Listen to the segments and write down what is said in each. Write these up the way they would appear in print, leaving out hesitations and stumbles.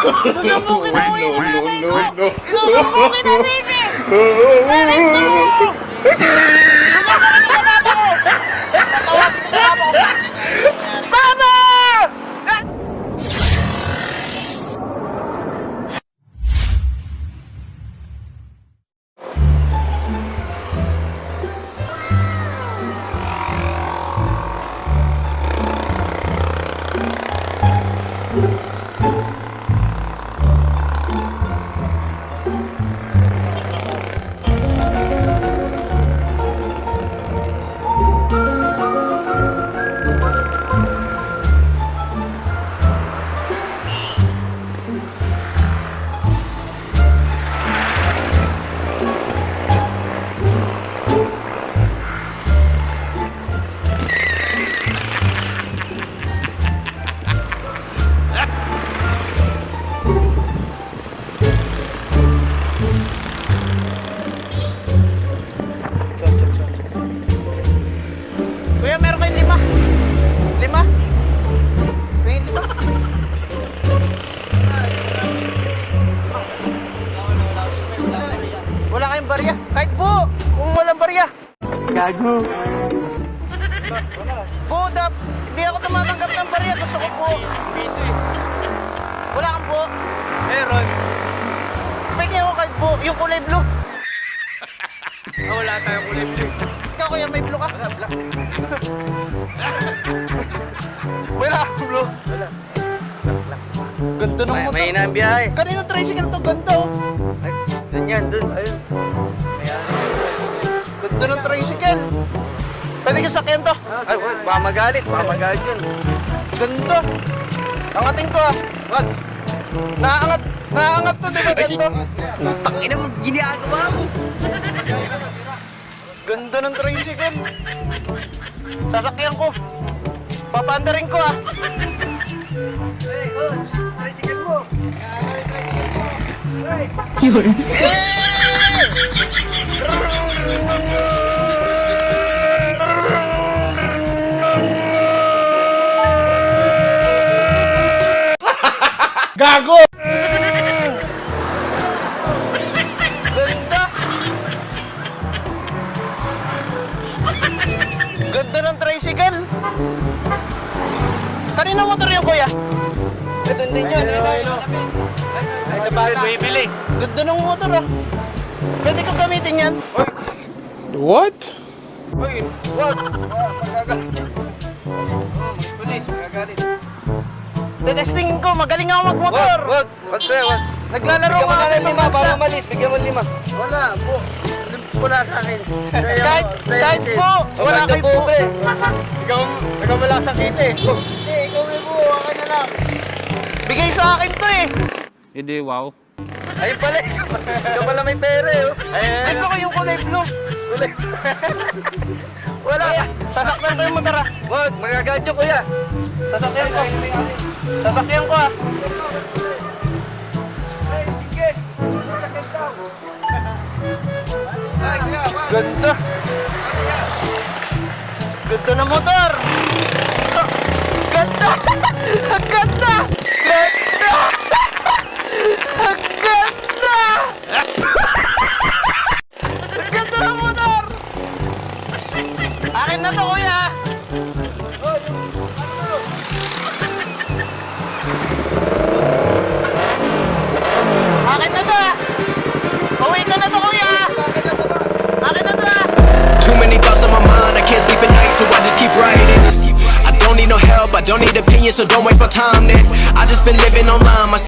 Susubukin ako yung nanay ko! Susubukin na sini! Nanay ko! Susubukin na mama ko! Tatawagin ko na mama ko! Mama! Kuya, meron kayong lima? Lima? May lima? Wala kayong barya? Kahit po, kung walang barya. Gago. Po, hindi ako tumatanggap ng barya. Gusto ko po. Wala kang po. Meron. Pwede ako kahit po. Yung kulay blue. Wala tayong kulay blue. Ikaw kaya may blue ka? Wala, black din. Wala kang blue. Wala. Ganda ng motor. May hinang biyahe. Kanino tricycle to? Ganda oh. Ay, dun yan, dun. Ayun. Ayan. Ganda ng tricycle. Pwede ko sakyan to. Ay, wag. Baka magalit. Baka magalit yun. Ganda. Angatin ko ah. Wag. Naangat to, di ba ganito? Tangina mo, ginagawa mo. Ganda ng tricycle. Sasakyan ko. Papandarin ko ah. Hey, coach. Tricycle mo. Yun. Gago! Ganda! Ganda ng tricycle! Kanina motor yung kuya? Ito din yun. Ay, sa bakit mo ibili? Ganda ng motor ah. Pwede ko gamitin yan? What? Uy, wag. Magagalit yun. Pulis, magagalit. Tetestingin ko, magaling ako magmotor! Wag. Wag, pre, wag. Naglalaro Bigyan mo nga na kami ng lima, para pamansa. umalis. Bigyan mo 5. Wala, po. Wala sa akin. Kahit po, wala kay po. pre. Ikaw malasakit eh. Hindi, ikaw may po, akin na lang. Bigay sa akin to eh. Hindi, wow. Ayun pala. Ikaw pala may pera eh. Ayun. Gusto ko yung kulay blue. Kulay. Wala. Kaya, sasakyan ko yung motor ah. Wag, magagalit yun kuya. Sasakyan ko. Sasakyan ko ah. Sige. Sasakyan daw. Ay, kuya, wag. Ganda. Ganda ng motor. Ganda. Ang ganda. Ganda. Ang ganda. Ang ganda ng motor. Akin na to kuya. Akin na to ah. Uwi ka na to kuya. Akin na to ah. Too many thoughts on my mind, I can't sleep at night, so I just keep writing. I don't need no help, I don't need opinions, so don't waste my time then. I just been living online, my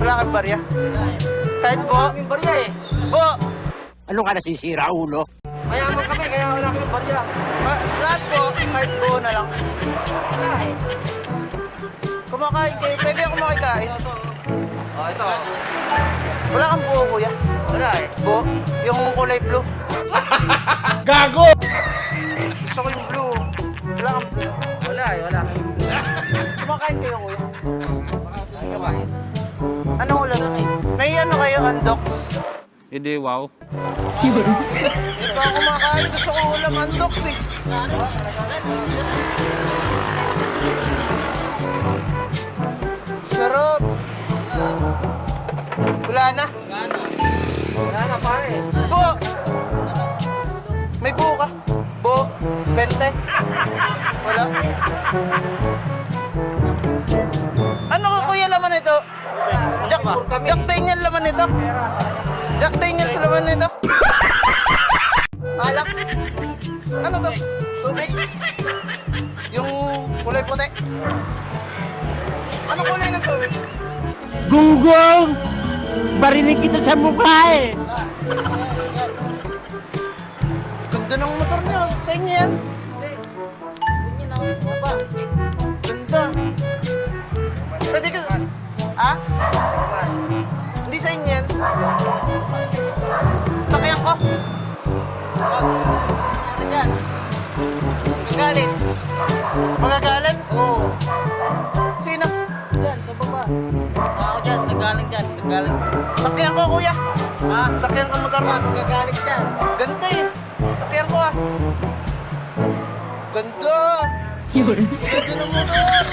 Wala kang barya? Kahit po? Yung barya eh. Po! Ano ka nasisira, ulo? Mayaman kami, kaya wala kami barya. Lahat po, kahit buo na lang. Wala eh. Kumakain kayo, pwede ako makikain. Oh, ito. Wala kang buo, kuya. Wala eh. Buo, yung kulay blue. Gago! Gusto ko yung blue. Wala kang blue. Wala eh, wala. Kumakain kayo, kuya. Ay, kabahin. Ano ulam? May ano kayo, andox? Hindi, wow. Hindi pa ako kumakain. Gusto ko ulam, andox eh. Sarap. Wala na. Wala na pare. Buo. May buo ka? Buo. 20. Wala. Ano ka kuya laman ito? Jack Daniel laman ito? Jack Daniels laman ito? Alak? Ano to? Tubig? Yung kulay puti? Ano kulay ng tubig? Gunggong! Barinig kita sa mukha eh! Ganda ng motor niyo. Sa inyo yan? Ganda. Pwede ka... Ha? Hindi sa inyo yan? Sakyan ko? Galit. Magagalit? Oo. Sino? Diyan, sa baba. Ako dyan, nagaling dyan. Nagaling. Sakyan ko kuya. Ha? Sakyan ko motor mo. Nagagaling dyan. Ganda eh. Sakyan ko ah. Ganda. Ganda ng motor.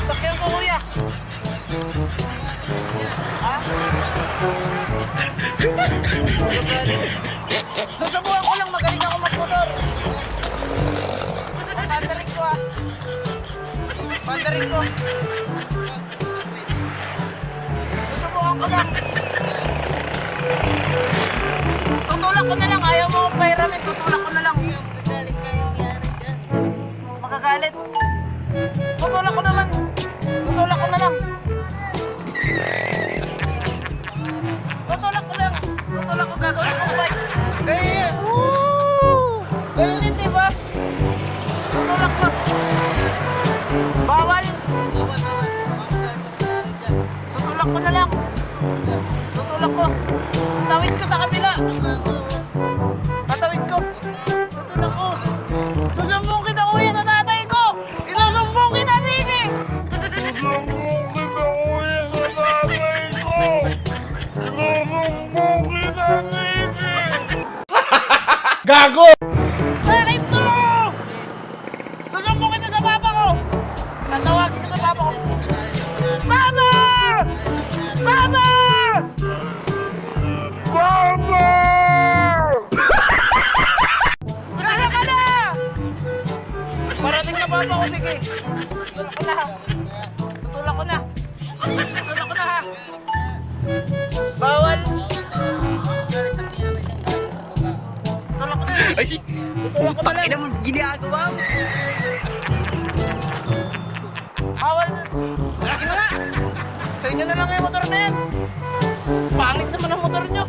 Sakyan ko kuya. Ha? Susubukan ko lang, magaling ako magmotor. Pandarin ko ah. Pandarin ko. Susubukan ko lang. Tutulak ko na lang, ayaw mo akong pahiramin, tutulak ko na lang. Magagalit. Tutulak ko naman. Tutulak ko na lang. Tutulak ko lang. Tutulak ko, gagawin ko bike. Ganyan. Ganyan, di ba? Tutulak ko. Bawal. Tutulak ko na lang. Tutulak ko. Tawid ko sa kabila. Tatawid ko. Tutulak ko. Susumbong kita kuya sa tatay ko. Isusumbong kita sini. Susumbong kita kuya sa tatay ko. Isusumbong kita sini. Gago! Sa akin to! Susumbong kita sa papa ko. Tatawagin ko sa papa ko. Mama! Mama! Mama! Wala ka na! Parating na papa ko, sige. Tutulak ko na ha. Tutulak ko na. Tutulak ko na ha. Bawal. Tutulak ko na. Tutulak ko na lang. Ina mo, ginagawa mo. Bawal na. Sige na nga. Sa inyo na lang yung motor na yan. Pangit naman ang motor nyo.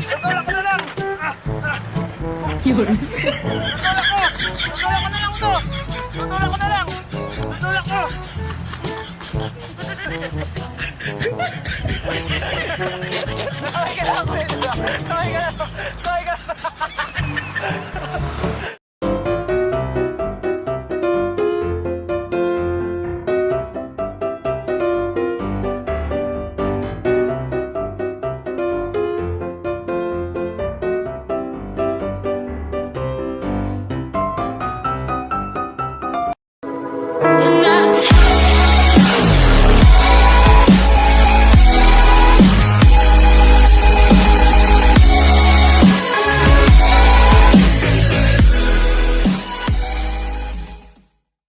Tutulak ko na lang. Tutulak ko. Tutulak ko na lang to. Tutulak ko na lang. Tutulak ko. Kaway ka lang. Kaway ka lang. Kaway ka lang.